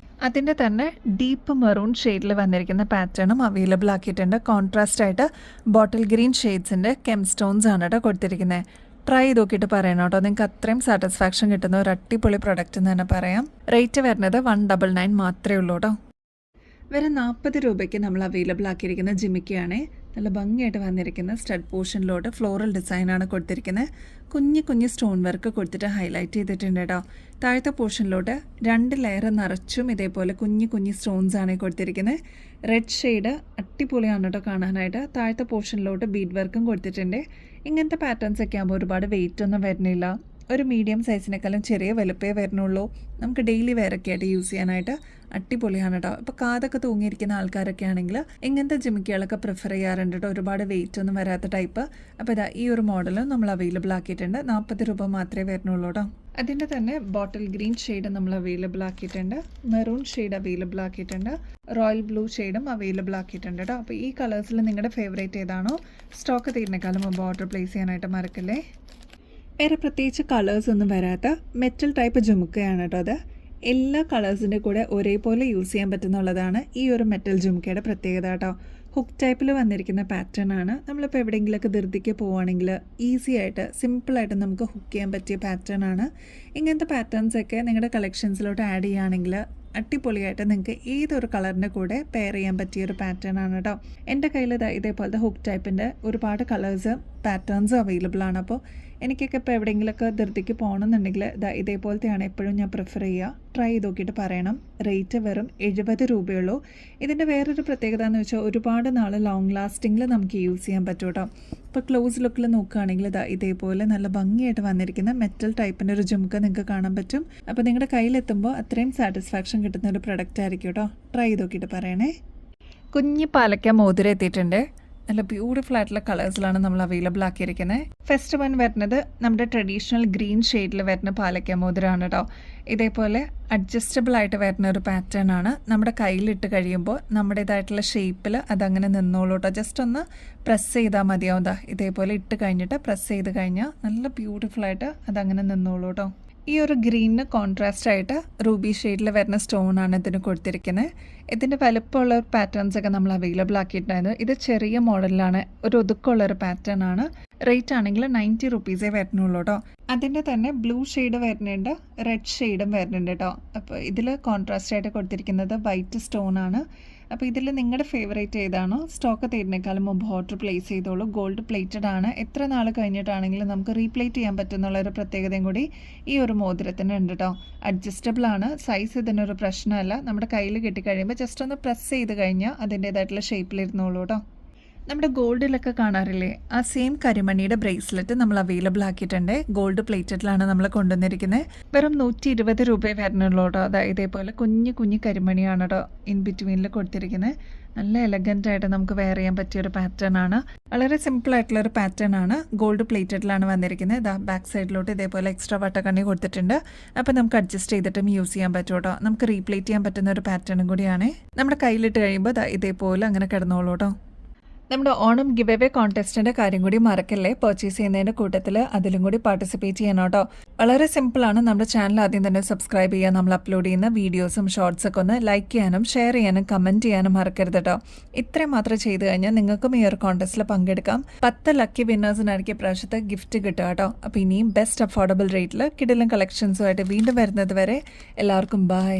അതിൻ്റെ തന്നെ ഡീപ്പ് മെറൂൺ ഷെയ്ഡിൽ വന്നിരിക്കുന്ന പാറ്റേണും അവൈലബിൾ ആക്കിയിട്ടുണ്ട്. കോൺട്രാസ്റ്റ് ആയിട്ട് ബോട്ടിൽ ഗ്രീൻ ഷെയ്ഡ്സിൻ്റെ കെം സ്റ്റോൺസ് ആണ് കേട്ടോ കൊടുത്തിരിക്കുന്നത്. ട്രൈ ചെയ്ത് നോക്കിയിട്ട് പറയണം കേട്ടോ. നിങ്ങൾക്ക് അത്രയും സാറ്റിസ്ഫാക്ഷൻ കിട്ടുന്ന ഒരു അടിപൊളി പ്രൊഡക്റ്റ് എന്ന് തന്നെ പറയാം. റേറ്റ് വരുന്നത് 199 മാത്രമേ ഉള്ളൂ കേട്ടോ. വരെ 40 രൂപയ്ക്ക് നമ്മൾ അവൈലബിൾ ആക്കിയിരിക്കുന്ന ജിമിക്കയാണ്. നല്ല ഭംഗിയായിട്ട് വന്നിരിക്കുന്ന സ്റ്റഡ് പോർഷനിലോട്ട് ഫ്ലോറൽ ഡിസൈനാണ് കൊടുത്തിരിക്കുന്നത്. കുഞ്ഞു കുഞ്ഞു സ്റ്റോൺ വർക്ക് കൊടുത്തിട്ട് ഹൈലൈറ്റ് ചെയ്തിട്ടുണ്ട് കേട്ടോ. താഴത്തെ പോർഷനിലോട്ട് 2 ലെയർ നിറച്ചും ഇതേപോലെ കുഞ്ഞു കുഞ്ഞു സ്റ്റോൺസ് ആണ് കൊടുത്തിരിക്കുന്നത്. റെഡ് ഷെയ്ഡ് അടിപൊളിയാണ് കേട്ടോ കാണാനായിട്ട്. താഴത്തെ പോർഷനിലോട്ട് ബീഡ് വർക്കും കൊടുത്തിട്ടുണ്ട്. ഇങ്ങനത്തെ പാറ്റേൺസ് ഒക്കെ ആകുമ്പോൾ ഒരുപാട് വെയിറ്റ് ഒന്നും വരുന്നില്ല. ഒരു മീഡിയം സൈസിനേക്കാളും ചെറിയ വലുപ്പേ വരുന്നുള്ളൂ. നമുക്ക് ഡെയിലി വെയറൊക്കെ ആയിട്ട് യൂസ് ചെയ്യാനായിട്ട് അടിപൊളിയാണ് കേട്ടോ. ഇപ്പോൾ കാതൊക്കെ തൂങ്ങിയിരിക്കുന്ന ആൾക്കാരൊക്കെ ആണെങ്കിൽ ഇങ്ങനത്തെ ജിമിക്കുകളൊക്കെ പ്രിഫർ ചെയ്യാറുണ്ട് കേട്ടോ. ഒരുപാട് വെയിറ്റ് ഒന്നും വരാത്ത ടൈപ്പ്. അപ്പോൾ ഇതാ ഈ ഒരു മോഡലും നമ്മൾ അവൈലബിൾ ആക്കിയിട്ടുണ്ട്. 40 രൂപ മാത്രമേ വരുന്നുള്ളൂ കേട്ടോ. അതിൻ്റെ തന്നെ ബോട്ടിൽ ഗ്രീൻ ഷെയ്ഡ് നമ്മൾ അവൈലബിൾ ആക്കിയിട്ടുണ്ട്. മെറൂൺ ഷെയ്ഡ് അവൈലബിൾ ആക്കിയിട്ടുണ്ട്. റോയൽ ബ്ലൂ ഷെയ്ഡും അവൈലബിൾ ആക്കിയിട്ടുണ്ട് കേട്ടോ. അപ്പോൾ ഈ കളേഴ്സിൽ നിങ്ങളുടെ ഫേവറേറ്റ് ഏതാണോ സ്റ്റോക്ക് തീരുന്നേക്കാളും മുമ്പ് ഓർഡർ പ്ലേസ് ചെയ്യാനായിട്ട് മറക്കല്ലേ. വേറെ പ്രത്യേകിച്ച് കളേഴ്സ് ഒന്നും വരാത്ത മെറ്റൽ ടൈപ്പ് ജുമുക്കയാണ് കേട്ടോ അത്. എല്ലാ കളേഴ്സിൻ്റെ കൂടെ ഒരേപോലെ യൂസ് ചെയ്യാൻ പറ്റുന്നുള്ളതാണ് ഈ ഒരു മെറ്റൽ ജുമുക്കയുടെ പ്രത്യേകത കേട്ടോ. ഹുക്ക് ടൈപ്പിൽ വന്നിരിക്കുന്ന പാറ്റേൺ ആണ്. നമ്മളിപ്പോൾ എവിടെയെങ്കിലുമൊക്കെ ധൃതിക്ക് പോവുകയാണെങ്കിൽ ഈസി ആയിട്ട് സിമ്പിളായിട്ട് നമുക്ക് ഹുക്ക് ചെയ്യാൻ പറ്റിയ പാറ്റേൺ ആണ്. ഇങ്ങനത്തെ പാറ്റേൺസൊക്കെ നിങ്ങളുടെ കളക്ഷൻസിലോട്ട് ആഡ് ചെയ്യുകയാണെങ്കിൽ അടിപൊളിയായിട്ട് നിങ്ങൾക്ക് ഏതൊരു കളറിൻ്റെ കൂടെ പെയർ ചെയ്യാൻ പറ്റിയൊരു പാറ്റേൺ ആണ് കേട്ടോ. എൻ്റെ കയ്യിൽ ഇതേപോലത്തെ ഹുക്ക് ടൈപ്പിൻ്റെ ഒരുപാട് കളേഴ്സ് പാറ്റേൺസും അവൈലബിൾ ആണ്. അപ്പോൾ എനിക്കൊക്കെ ഇപ്പോൾ എവിടെയെങ്കിലുമൊക്കെ ധൃതിക്ക് പോകണമെന്നുണ്ടെങ്കിൽ ഇതേപോലത്തെയാണ് എപ്പോഴും ഞാൻ പ്രിഫർ ചെയ്യുക. ട്രൈ ചെയ്ത് നോക്കിയിട്ട് പറയണം. റേറ്റ് വെറും 70 രൂപയുള്ളൂ. ഇതിൻ്റെ വേറൊരു പ്രത്യേകത എന്ന് വെച്ചാൽ ഒരുപാട് നാൾ ലോങ് ലാസ്റ്റിങ്ങിൽ നമുക്ക് യൂസ് ചെയ്യാൻ പറ്റും കേട്ടോ. ഇപ്പോൾ ക്ലോസ് ലുക്കിൽ നോക്കുകയാണെങ്കിൽ ഇതേപോലെ നല്ല ഭംഗിയായിട്ട് വന്നിരിക്കുന്ന മെറ്റൽ ടൈപ്പിൻ്റെ ഒരു ജുമുക്ക നിങ്ങൾക്ക് കാണാൻ പറ്റും. അപ്പോൾ നിങ്ങളുടെ കയ്യിലെത്തുമ്പോൾ അത്രയും സാറ്റിസ്ഫാക്ഷൻ കിട്ടുന്ന ഒരു പ്രൊഡക്റ്റ് ആയിരിക്കും കേട്ടോ. ട്രൈ ചെയ്ത് നോക്കിയിട്ട് പറയണേ. കുഞ്ഞി പാലക്ക മോതിരം എത്തിയിട്ടുണ്ട്. നല്ല ബ്യൂട്ടിഫുൾ ആയിട്ടുള്ള കളേഴ്സിലാണ് നമ്മൾ അവൈലബിൾ ആക്കിയിരിക്കുന്നത്. ഫസ്റ്റ് വൺ വരുന്നത് നമ്മുടെ ട്രഡീഷണൽ ഗ്രീൻ ഷെയ്ഡിൽ വരുന്ന പാലക്ക മോതിരമാണ് കേട്ടോ. ഇതേപോലെ അഡ്ജസ്റ്റബിൾ ആയിട്ട് വരുന്ന ഒരു പാറ്റേൺ ആണ്. നമ്മുടെ കയ്യിലിട്ട് കഴിയുമ്പോൾ നമ്മുടേതായിട്ടുള്ള ഷേപ്പിൽ അതങ്ങനെ നിന്നോളൂ കേട്ടോ. ജസ്റ്റ് ഒന്ന് പ്രസ് ചെയ്താൽ മതിയാവും. ഇതേപോലെ ഇട്ട് കഴിഞ്ഞിട്ട് പ്രസ് ചെയ്ത് കഴിഞ്ഞാൽ നല്ല ബ്യൂട്ടിഫുൾ ആയിട്ട് അതങ്ങനെ നിന്നോളൂ കേട്ടോ. ഈ ഒരു ഗ്രീനിന് കോൺട്രാസ്റ്റ് ആയിട്ട് റൂബി ഷെയ്ഡിൽ വരുന്ന സ്റ്റോണാണ് ഇതിന് കൊടുത്തിരിക്കുന്നത്. ഇതിൻ്റെ വലുപ്പമുള്ള പാറ്റേൺസ് ഒക്കെ നമ്മൾ അവൈലബിൾ ആക്കിയിട്ടുണ്ടായിരുന്നു. ഇത് ചെറിയ മോഡലിലാണ്, ഒരു ഒതുക്കമുള്ളൊരു പാറ്റേൺ ആണ്. റേറ്റ് ആണെങ്കിൽ 90 റുപ്പീസേ വരുന്നുള്ളൂ കേട്ടോ. അതിൻ്റെ തന്നെ ബ്ലൂ ഷെയ്ഡ് വരുന്നുണ്ട്, റെഡ് ഷെയ്ഡും വരുന്നുണ്ട് കേട്ടോ. അപ്പോൾ ഇതിൽ കോൺട്രാസ്റ്റ് ആയിട്ട് കൊടുത്തിരിക്കുന്നത് വൈറ്റ് സ്റ്റോൺ ആണ്. അപ്പോൾ ഇതിൽ നിങ്ങളുടെ ഫേവറേറ്റ് ഏതാണോ സ്റ്റോക്ക് തരുന്നേക്കാളും മുമ്പ് ഓർഡർ പ്ലേസ് ചെയ്തോളൂ. ഗോൾഡ് പ്ലേറ്റഡ് ആണ്. എത്ര നാൾ കഴിഞ്ഞിട്ടാണെങ്കിലും നമുക്ക് റീപ്ലേറ്റ് ചെയ്യാൻ പറ്റുന്നുള്ളൊരു പ്രത്യേകതയും കൂടി ഈ ഒരു മോതിരത്തിന് ഉണ്ട് കേട്ടോ. അഡ്ജസ്റ്റബിൾ ആണ്, സൈസ് ഇതിനൊരു പ്രശ്നമല്ല. നമ്മുടെ കയ്യിൽ കിട്ടിക്കഴിയുമ്പോൾ ജസ്റ്റ് ഒന്ന് പ്രസ് ചെയ്ത് കഴിഞ്ഞാൽ അതിൻ്റേതായിട്ടുള്ള ഷേപ്പിലിരുന്നോളൂ കേട്ടോ. നമ്മുടെ ഗോൾഡിലൊക്കെ കാണാറില്ലേ, ആ സെയിം കരിമണിയുടെ ബ്രേസ്ലെറ്റ് നമ്മൾ അവൈലബിൾ ആക്കിയിട്ടുണ്ട്. ഗോൾഡ് പ്ലേറ്റഡിലാണ് നമ്മൾ കൊണ്ടുവന്നിരിക്കുന്നത്. വെറും 120 രൂപ വരുന്നുള്ളൂ കേട്ടോ. അതായത് ഇതേപോലെ കുഞ്ഞു കുഞ്ഞു കരിമണിയാണ് കേട്ടോ ഇൻ ബിറ്റ്വീനിൽ കൊടുത്തിരിക്കുന്നത്. നല്ല എലഗൻ്റ് ആയിട്ട് നമുക്ക് വെയർ ചെയ്യാൻ പറ്റിയൊരു പാറ്റേൺ ആണ്. വളരെ സിമ്പിൾ ആയിട്ടുള്ളൊരു പാറ്റേൺ ആണ്. ഗോൾഡ് പ്ലേറ്റഡിലാണ് വന്നിരിക്കുന്നത്. ബാക്ക് സൈഡിലോട്ട് ഇതേപോലെ എക്സ്ട്രാ വട്ടക്കണ്ണി കൊടുത്തിട്ടുണ്ട്. അപ്പോൾ നമുക്ക് അഡ്ജസ്റ്റ് ചെയ്തിട്ടും യൂസ് ചെയ്യാൻ പറ്റും കേട്ടോ. നമുക്ക് റീപ്ലേറ്റ് ചെയ്യാൻ പറ്റുന്ന ഒരു പാറ്റേണും കൂടിയാണ്. നമ്മുടെ കയ്യിലിട്ട് കഴിയുമ്പോൾ ഇതേപോലെ അങ്ങനെ കിടന്നോളൂ കേട്ടോ. നമ്മുടെ ഓണം ഗിവ് അവേ കോൺടെസ്റ്റിൻ്റെ കാര്യം കൂടി മറക്കല്ലേ. പർച്ചേസ് ചെയ്യുന്നതിൻ്റെ കൂട്ടത്തിൽ അതിലും കൂടി പാർട്ടിസിപ്പേറ്റ് ചെയ്യണം കേട്ടോ. വളരെ സിമ്പിളാണ്. നമ്മുടെ ചാനൽ ആദ്യം തന്നെ സബ്സ്ക്രൈബ് ചെയ്യുക. നമ്മൾ അപ്ലോഡ് ചെയ്യുന്ന വീഡിയോസും ഷോർട്സൊക്കെ ഒന്ന് ലൈക്ക് ചെയ്യാനും ഷെയർ ചെയ്യാനും കമൻറ്റ് ചെയ്യാനും മറക്കരുത് കേട്ടോ. ഇത്രയും മാത്രം ചെയ്ത് കഴിഞ്ഞാൽ നിങ്ങൾക്കും ഈ ഒരു കോൺടെസ്റ്റിൽ പങ്കെടുക്കാം. 10 ലക്കി വിന്നേഴ്സിനായിരിക്കും പ്രാവശ്യത്തെ ഗിഫ്റ്റ് കിട്ടുക കേട്ടോ. അപ്പോൾ ഇനിയും ബെസ്റ്റ് അഫോർഡബിൾ റേറ്റിൽ കിടിലൻ കളക്ഷൻസുമായിട്ട് വീണ്ടും വരുന്നത് വരെ എല്ലാവർക്കും ബൈ.